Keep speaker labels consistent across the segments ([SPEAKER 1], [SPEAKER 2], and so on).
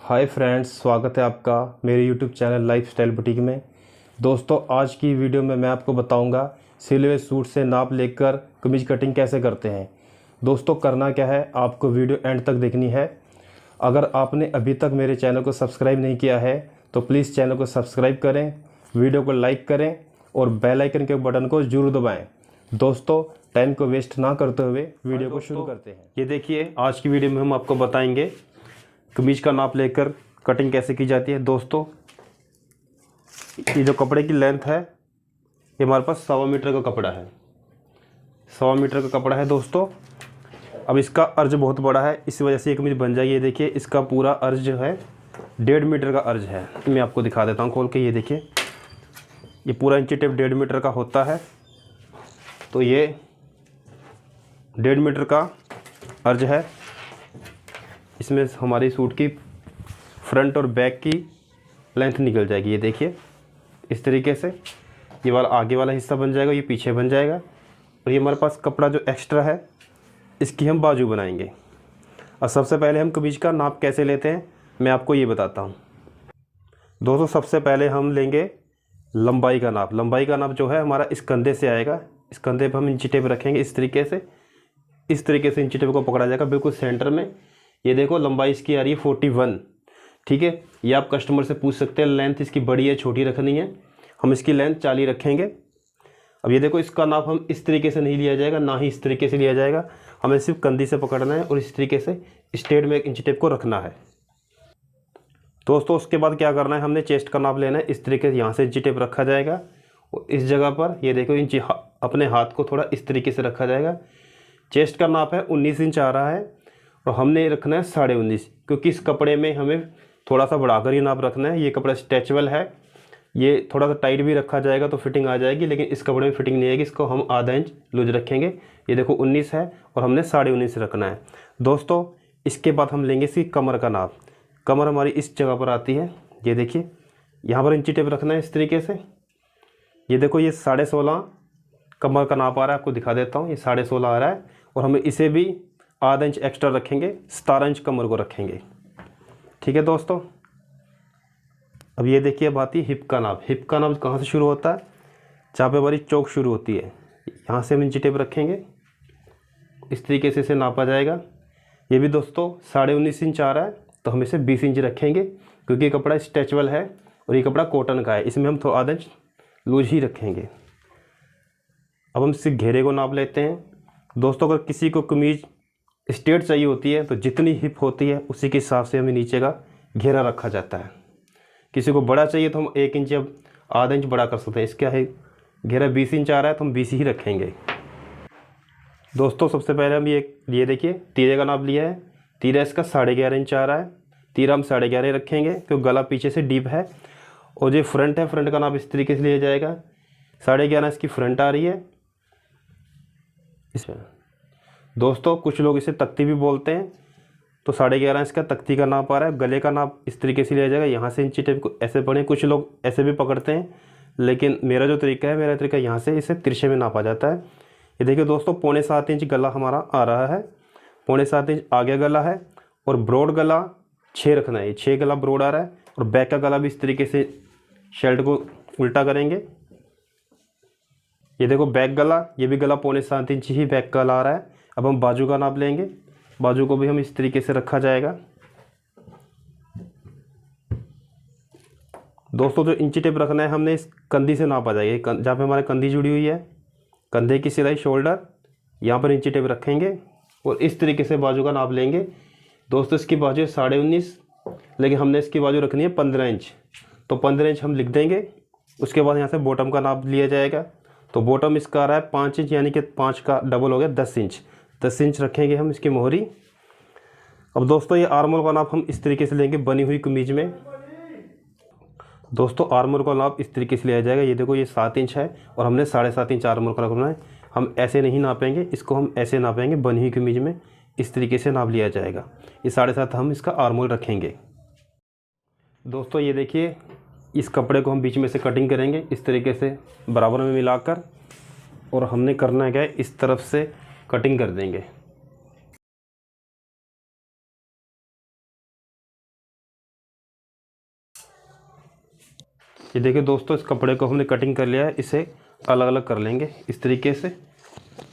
[SPEAKER 1] Hi friends, स्वागत है आपका मेरे यूट्यूब चैनल लाइफस्टाइल बुटीक में। दोस्तों, आज की वीडियो में मैं आपको बताऊंगा सिले हुए सूट से नाप लेकर कमीज कटिंग कैसे करते हैं। दोस्तों, करना क्या है, आपको वीडियो एंड तक देखनी है। अगर आपने अभी तक मेरे चैनल को सब्सक्राइब नहीं किया है तो प्लीज़ चैनल को सब्सक्राइब करें, वीडियो को लाइक करें और बेल आइकन के बटन को जरूर दबाएँ। दोस्तों, टाइम को वेस्ट ना करते हुए वीडियो को शुरू करते हैं। ये देखिए, आज की वीडियो में हम आपको बताएंगे कमीज का नाप लेकर कटिंग कैसे की जाती है। दोस्तों, ये जो कपड़े की लेंथ है ये हमारे पास 1.25 मीटर का कपड़ा है। 1.25 मीटर का कपड़ा है दोस्तों। अब इसका अर्ज बहुत बड़ा है, इस वजह से ये कमीज बन जाएगी। ये देखिए, इसका पूरा अर्ज जो है 1.5 मीटर का अर्ज है। मैं आपको दिखा देता हूँ खोल के। ये देखिए, ये पूरा इंची टेप 1.5 मीटर का होता है। तो ये 1.5 मीटर का अर्ज है। इसमें हमारी सूट की फ्रंट और बैक की लेंथ निकल जाएगी। ये देखिए, इस तरीके से ये वाला आगे वाला हिस्सा बन जाएगा, ये पीछे बन जाएगा। और ये हमारे पास कपड़ा जो एक्स्ट्रा है इसकी हम बाजू बनाएंगे। और सबसे पहले हम कमीज का नाप कैसे लेते हैं मैं आपको ये बताता हूँ। दोस्तों, सबसे पहले हम लेंगे लंबाई का नाप। लंबाई का नाप जो है हमारा इस कंधे से आएगा। इस कंधे पर हम इंची टेप रखेंगे इस तरीके से। इस तरीके से इंची टेप को पकड़ा जाएगा बिल्कुल सेंटर में। ये देखो, लंबाई इसकी आ रही है 41। ठीक है, ये आप कस्टमर से पूछ सकते हैं लेंथ इसकी बड़ी है छोटी रखनी है। हम इसकी लेंथ 40 रखेंगे। अब ये देखो, इसका नाप हम इस तरीके से नहीं लिया जाएगा, ना ही इस तरीके से लिया जाएगा। हमें सिर्फ कंधी से पकड़ना है और इस तरीके से स्ट्रेट में एक इंची टेप को रखना है। दोस्तों, उसके बाद क्या करना है, हमने चेस्ट का नाप लेना है। इस तरीके से यहाँ से इंची टेप रखा जाएगा और इस जगह पर ये देखो इंची अपने हाथ को थोड़ा इस तरीके से रखा जाएगा। चेस्ट का नाप है 19 इंच आ रहा है और हमने रखना है 19.5, क्योंकि इस कपड़े में हमें थोड़ा सा बढ़ाकर ही नाप रखना है। ये कपड़ा स्ट्रेचेबल है, ये थोड़ा सा टाइट भी रखा जाएगा तो फिटिंग आ जाएगी, लेकिन इस कपड़े में फिटिंग नहीं आएगी। इसको हम आधा इंच लूज रखेंगे। ये देखो 19 है और हमने 19.5 रखना है। दोस्तों, इसके बाद हम लेंगे इसकी कमर का नाप। कमर हमारी इस जगह पर आती है। ये देखिए, यहाँ पर इंची टेप रखना है इस तरीके से। ये देखो, ये 16.5 कमर का नाप आ रहा है, आपको दिखा देता हूँ। ये 16.5 आ रहा है और हमें इसे भी आधा इंच एक्स्ट्रा रखेंगे, 17 इंच कमर को रखेंगे। ठीक है दोस्तों। अब ये देखिए, अब आती है हिप का नाप। हिप का नाप कहाँ से शुरू होता है, जहाँ पे हमारी चौक शुरू होती है, यहाँ से हम इंची टेप रखेंगे। इस तरीके से इसे नापा जाएगा। ये भी दोस्तों 19.5 इंच आ रहा है, तो हम इसे 20 इंच रखेंगे, क्योंकि ये कपड़ा स्ट्रेचेबल है और ये कपड़ा कॉटन का है। इसमें हम थोड़ा आधा इंच लूज ही रखेंगे। अब हम सिर्फ घेरे को नाप लेते हैं। दोस्तों, अगर किसी को कमीज स्ट्रेट चाहिए होती है तो जितनी हिप होती है उसी के हिसाब से हमें नीचे का घेरा रखा जाता है। किसी को बड़ा चाहिए तो हम 1 इंच अब आधा इंच बड़ा कर सकते हैं। इसका है घेरा 20 इंच आ रहा है तो हम 20 ही रखेंगे। दोस्तों, सबसे पहले हम ये देखिए, तीरे का नाप लिया है। तीरा इसका 11.5 इंच आ रहा है। तीरा हम 11.5 रखेंगे क्योंकि गला पीछे से डीप है। और जो फ्रंट है, फ्रंट का नाप इस तरीके से लिया जाएगा। 11.5 इसकी फ्रंट आ रही है। दोस्तों, कुछ लोग इसे तख्ती भी बोलते हैं, तो 11.5 इसका तख्ती का नाप आ रहा है। गले का नाप इस तरीके से लिया जाएगा। यहाँ से इंची टेप को ऐसे पढ़ें, कुछ लोग ऐसे भी पकड़ते हैं, लेकिन मेरा जो तरीका है, मेरा तरीका यहाँ से इसे तिरछे में नापा जाता है। ये देखिए दोस्तों, 6.25 इंच गला हमारा आ रहा है। 6.25 इंच आगे गला है और ब्रॉड गला 6 रखना है। 6 गला ब्रॉड आ रहा है और बैक का गला भी इस तरीके से शर्ट को उल्टा करेंगे। ये देखो बैक गला, ये भी गला 6.25 इंच ही बैक गला आ रहा है। अब हम बाजू का नाप लेंगे। बाजू को भी हम इस तरीके से रखा जाएगा। दोस्तों, जो इंची टेप रखना है हमने इस कंधी से नापा जाएगा। जहाँ पे हमारे कंधी जुड़ी हुई है, कंधे की सिलाई शोल्डर, यहाँ पर इंची टेप रखेंगे और इस तरीके से बाजू का नाप लेंगे। दोस्तों, इसकी बाजू है 19.5, लेकिन हमने इसकी बाजू रखनी है 15 इंच, तो 15 इंच हम लिख देंगे। उसके बाद यहाँ से बॉटम का नाप लिया जाएगा। तो बॉटम इसका आ रहा है 5 इंच, यानी कि 5 का डबल हो गया 10 इंच। 10 इंच रखेंगे हम इसकी मोहरी। अब दोस्तों, ये आर्मोल का नाप हम इस तरीके से लेंगे बनी हुई कमीज में। दोस्तों, आर्मोल का नाप इस तरीके से लिया जाएगा। ये देखो, ये 7 इंच है और हमने 7.5 इंच आर्मोल का रखना है। हम ऐसे नहीं नापेंगे, इसको हम ऐसे नापेंगे बनी हुई कमीज में। इस तरीके से नाप लिया जाएगा। ये 7.5 हम इसका आर्मोल रखेंगे। दोस्तों, ये देखिए, इस कपड़े को हम बीच में से कटिंग करेंगे इस तरीके से बराबर में मिलाकर, और हमने करना क्या है, इस तरफ से कटिंग कर देंगे। ये देखिए दोस्तों, इस कपड़े को हमने कटिंग कर लिया है, इसे अलग अलग कर लेंगे इस तरीके से।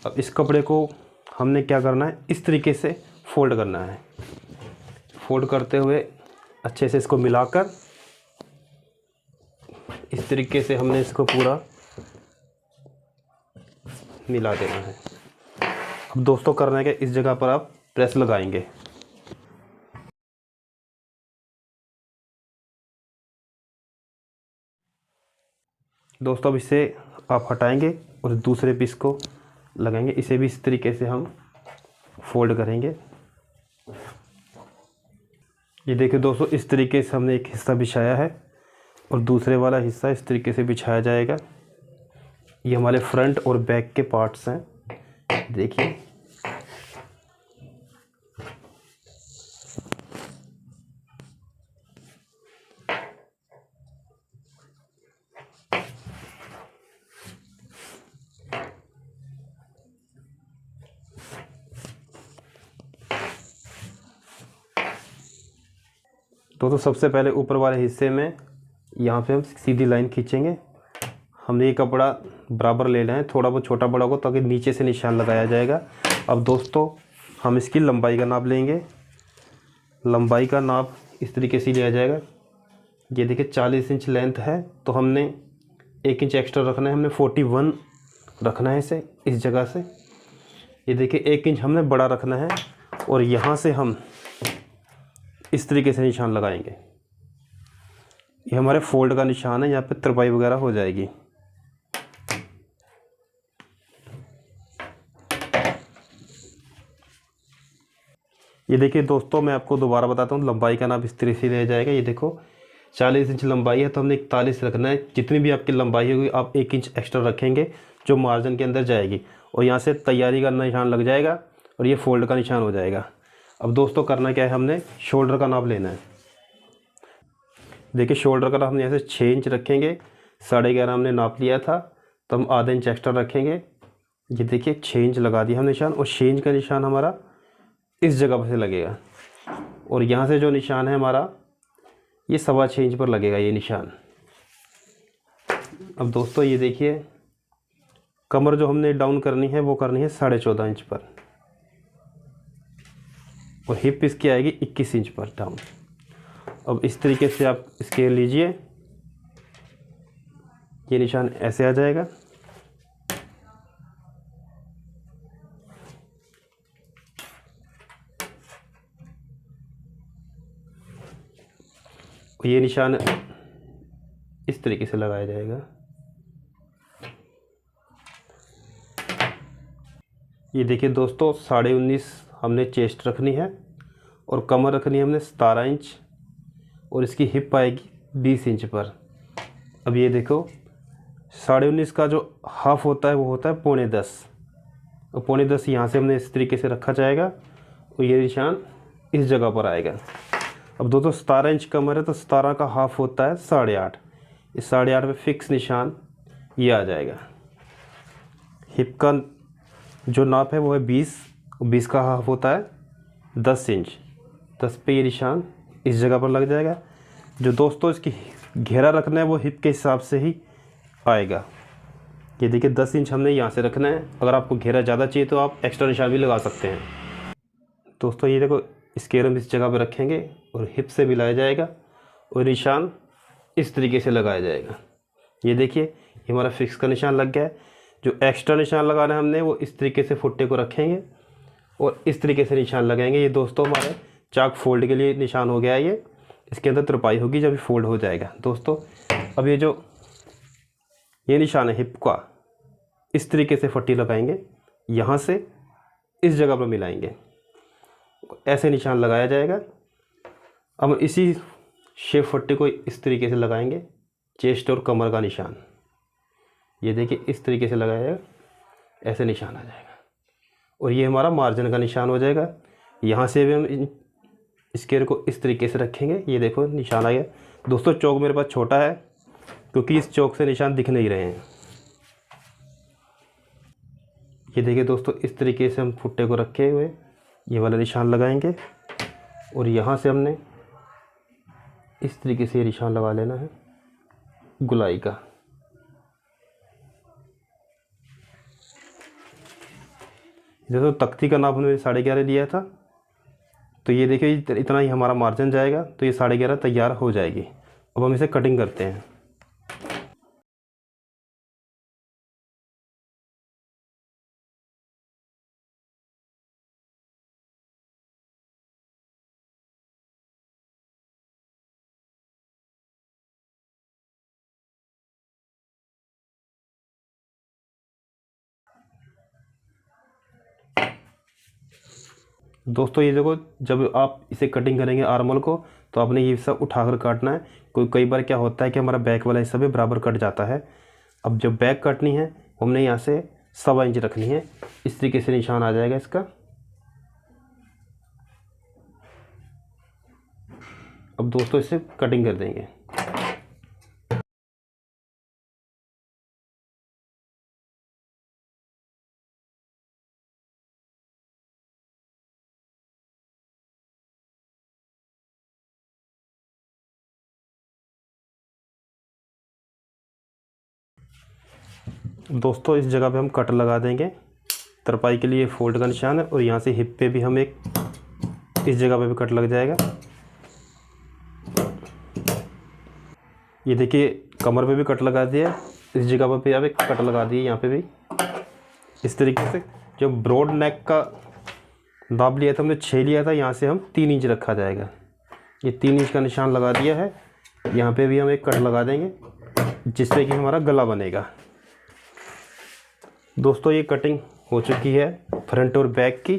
[SPEAKER 1] अब इस कपड़े को हमने क्या करना है, इस तरीके से फोल्ड करना है। फोल्ड करते हुए अच्छे से इसको मिलाकर इस तरीके से हमने इसको पूरा मिला देना है। अब दोस्तों करना है कि इस जगह पर आप प्रेस लगाएंगे। दोस्तों अब इसे आप हटाएंगे और दूसरे पीस को लगाएंगे। इसे भी इस तरीके से हम फोल्ड करेंगे। ये देखिए दोस्तों, इस तरीके से हमने एक हिस्सा बिछाया है और दूसरे वाला हिस्सा इस तरीके से बिछाया जाएगा। ये हमारे फ्रंट और बैक के पार्ट्स हैं, देखिए। तो सबसे पहले ऊपर वाले हिस्से में यहाँ पे हम सीधी लाइन खींचेंगे। हमने ये कपड़ा बराबर ले लेना है, थोड़ा बहुत छोटा बड़ा हो ताकि नीचे से निशान लगाया जाएगा। अब दोस्तों हम इसकी लंबाई का नाप लेंगे। लंबाई का नाप इस तरीके से लिया जाएगा। ये देखिए 40 इंच लेंथ है, तो हमने 1 इंच एक्स्ट्रा रखना है। हमने 41 रखना है इसे इस जगह से। ये देखिए 1 इंच हमने बड़ा रखना है और यहाँ से हम इस तरीके से निशान लगाएंगे। ये हमारे फोल्ड का निशान है, यहाँ पे तरपाई वगैरह हो जाएगी। ये देखिए दोस्तों, मैं आपको दोबारा बताता हूँ, लंबाई का नाप इस तरीके से लिया जाएगा। ये देखो 40 इंच लंबाई है, तो हमने 41 रखना है। जितनी भी आपकी लंबाई होगी आप 1 इंच एक्स्ट्रा रखेंगे जो मार्जिन के अंदर जाएगी, और यहाँ से तैयारी का निशान लग जाएगा और ये फोल्ड का निशान हो जाएगा। अब दोस्तों करना क्या है, हमने शोल्डर का नाप लेना है। देखिए शोल्डर का नाप हम यहाँ से 6 इंच रखेंगे। 11.5 हमने नाप लिया था, तो हम आधा इंच एक्स्ट्रा रखेंगे। ये देखिए 6 इंच लगा दिया हम निशान, और 6 इंच का निशान हमारा इस जगह पर से लगेगा, और यहाँ से जो निशान है हमारा ये 6.25 इंच पर लगेगा ये निशान। अब दोस्तों ये देखिए, कमर जो हमने डाउन करनी है वो करनी है 14.5 इंच पर, और हिप इसकी आएगी 21 इंच पर डाउन। अब इस तरीके से आप स्केल लीजिए, ये निशान ऐसे आ जाएगा। ये निशान इस तरीके से लगाया जाएगा। ये देखिए दोस्तों, 19.5 हमने चेस्ट रखनी है और कमर रखनी है हमने 17 इंच, और इसकी हिप आएगी 20 इंच पर। अब ये देखो 19.5 का जो हाफ होता है वो होता है 9.25, और 9.25 यहाँ से हमने इस तरीके से रखा जाएगा, और ये निशान इस जगह पर आएगा। अब दोस्तों 17 इंच कमर है, तो 17 का हाफ होता है 8.5। इस 8.5 पे फिक्स निशान ये आ जाएगा। हिप का जो नाप है वो है 20 का हाफ होता है 10 इंच। 10 पे ये निशान इस जगह पर लग जाएगा। जो दोस्तों इसकी घेरा रखना है वो हिप के हिसाब से ही आएगा। ये देखिए 10 इंच हमने यहाँ से रखना है। अगर आपको घेरा ज़्यादा चाहिए तो आप एक्स्ट्रा निशान भी लगा सकते हैं। दोस्तों ये देखो, स्केल हम इस जगह पर रखेंगे और हिप से मिलाया जाएगा, और निशान इस तरीके से लगाया जाएगा। ये देखिए, ये हमारा फिक्स का निशान लग गया है। जो एक्स्ट्रा निशान लगाना है हमने वो इस तरीके से फुट्टे को रखेंगे और इस तरीके से निशान लगाएंगे। ये दोस्तों हमारे चाक फोल्ड के लिए निशान हो गया है। ये इसके अंदर तरपाई होगी जब फोल्ड हो जाएगा। दोस्तों अब ये जो ये निशान है हिप का, इस तरीके से फट्टी लगाएंगे, यहाँ से इस जगह पर मिलाएंगे, ऐसे निशान लगाया जाएगा। अब इसी शेप फट्टी को इस तरीके से लगाएंगे, चेस्ट और कमर का निशान। ये देखिए इस तरीके से लगाया जाएगा, ऐसे निशान आ जाएगा, और ये हमारा मार्जिन का निशान हो जाएगा। यहाँ से भी हम स्केल को इस तरीके से रखेंगे। ये देखो निशान आ गया। दोस्तों चौक मेरे पास छोटा है क्योंकि इस चौक से निशान दिख नहीं रहे हैं। ये देखिए दोस्तों, इस तरीके से हम फुट्टे को रखे हुए ये वाला निशान लगाएंगे, और यहाँ से हमने इस तरीके से ये निशान लगा लेना है। गुलाई का। जैसे तख्ती का नाप हमने 11.5 लिया था, तो ये देखिए इतना ही हमारा मार्जिन जाएगा, तो ये 11.5 तैयार हो जाएगी। अब हम इसे कटिंग करते हैं। दोस्तों ये देखो, जब आप इसे कटिंग करेंगे आर्मल को, तो आपने ये सब उठाकर काटना है। कई बार क्या होता है कि हमारा बैक वाला हिस्सा भी बराबर कट जाता है। अब जब बैक कटनी है, हमने यहाँ से 1.25 इंच रखनी है। इस तरीके से निशान आ जाएगा इसका। अब दोस्तों इसे कटिंग कर देंगे। दोस्तों इस जगह पे हम कट लगा देंगे। तरपाई के लिए फोल्ड का निशान है, और यहाँ से हिप पे भी हम एक इस जगह पे भी कट लग जाएगा। ये देखिए कमर पे भी कट लगा दिया, इस जगह पर भी आप एक कट लगा दिए यहाँ पे भी। इस तरीके से जो ब्रॉड नेक का नाप लिया था हमने 6 लिया था, यहाँ से हम 3 इंच रखा जाएगा। ये 3 इंच का निशान लगा दिया है। यहाँ पे भी हम एक कट लगा देंगे, जिससे कि हमारा गला बनेगा। दोस्तों ये कटिंग हो चुकी है फ्रंट और बैक की।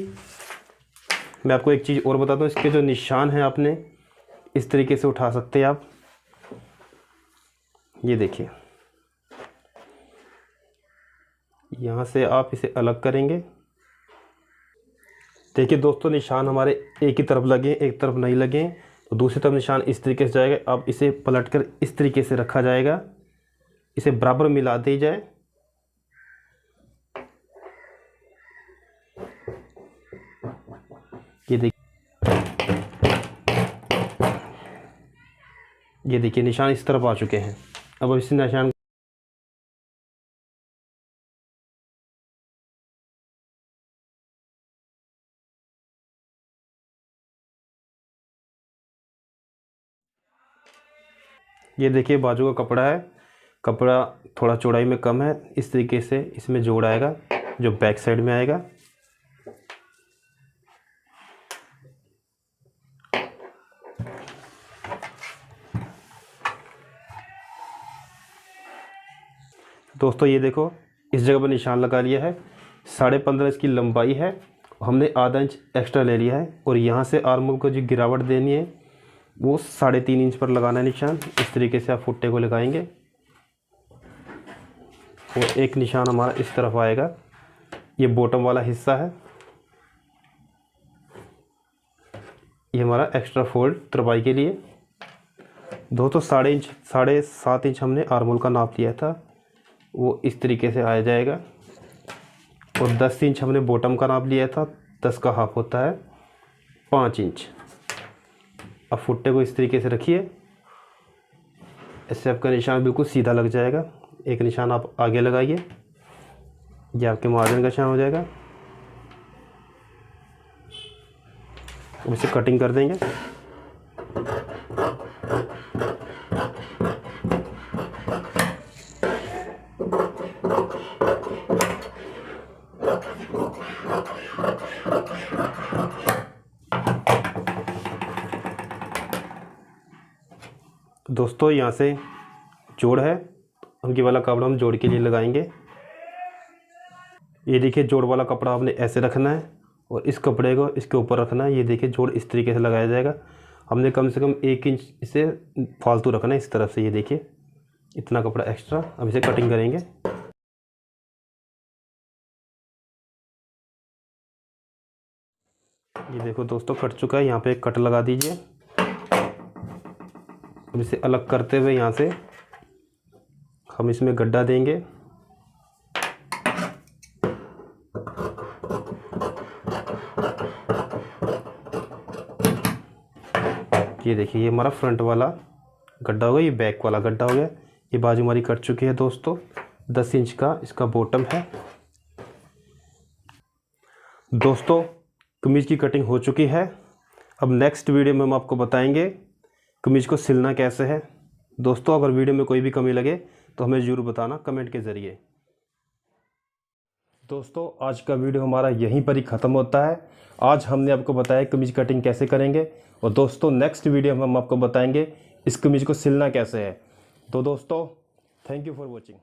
[SPEAKER 1] मैं आपको एक चीज़ और बताता हूँ, इसके जो निशान हैं आपने इस तरीके से उठा सकते हैं आप। ये देखिए, यहाँ से आप इसे अलग करेंगे। देखिए दोस्तों, निशान हमारे एक ही तरफ लगे, एक तरफ नहीं लगे, तो दूसरी तरफ निशान इस तरीके से जाएगा। अब इसे पलटकर इस तरीके से रखा जाएगा, इसे बराबर मिला दी जाए। ये देखिए निशान इस तरफ आ चुके हैं। अब इस निशान ये देखिए बाजू का कपड़ा है, कपड़ा थोड़ा चौड़ाई में कम है। इस तरीके से इसमें जोड़ आएगा जो बैक साइड में आएगा। दोस्तों ये देखो, इस जगह पर निशान लगा लिया है। 15.5 इसकी लंबाई है, हमने आधा इंच एक्स्ट्रा ले लिया है। और यहाँ से आर्म को जो गिरावट देनी है वो 3.5 इंच पर लगाना है निशान। इस तरीके से आप फुट्टे को लगाएंगे, और एक निशान हमारा इस तरफ आएगा। ये बॉटम वाला हिस्सा है, ये हमारा एक्स्ट्रा फोल्ड तरपाई के लिए। दोस्तों 7.5 इंच हमने आर्मोल का नाप लिया था, वो इस तरीके से आ जाएगा। और 10 इंच हमने बॉटम का नाप लिया था, 10 का हाफ होता है 5 इंच। अब फुट्टे को इस तरीके से रखिए, इससे आपका निशान बिल्कुल सीधा लग जाएगा। एक निशान आप आगे लगाइए, ये आपके मार्जिन का निशान हो जाएगा। अब इसे कटिंग कर देंगे। दोस्तों यहाँ से जोड़ है, ये वाला कपड़ा हम जोड़ के लिए लगाएंगे। ये देखिए जोड़ वाला कपड़ा आपने ऐसे रखना है, और इस कपड़े को इसके ऊपर रखना है। ये देखिए जोड़ इस तरीके से लगाया जाएगा। हमने कम से कम 1 इंच इसे फालतू रखना है इस तरफ से। ये देखिए इतना कपड़ा एक्स्ट्रा। अब इसे कटिंग करेंगे। ये देखो दोस्तों कट चुका है, यहाँ पे एक कट लगा दीजिए। अब इसे अलग करते हुए यहाँ से हम इसमें गड्ढा देंगे। ये देखिए ये हमारा फ्रंट वाला गड्ढा हो गया, ये बैक वाला गड्ढा हो गया। ये बाजू हमारी कट चुकी है दोस्तों। 10 इंच का इसका बॉटम है। दोस्तों कमीज की कटिंग हो चुकी है। अब नेक्स्ट वीडियो में हम आपको बताएंगे कमीज को सिलना कैसे है। दोस्तों अगर वीडियो में कोई भी कमी लगे तो हमें ज़रूर बताना कमेंट के ज़रिए। दोस्तों आज का वीडियो हमारा यहीं पर ही ख़त्म होता है। आज हमने आपको बताया कमीज कटिंग कैसे करेंगे, और दोस्तों नेक्स्ट वीडियो में हम आपको बताएंगे इस कमीज को सिलना कैसे है। तो दोस्तों थैंक यू फॉर वॉचिंग।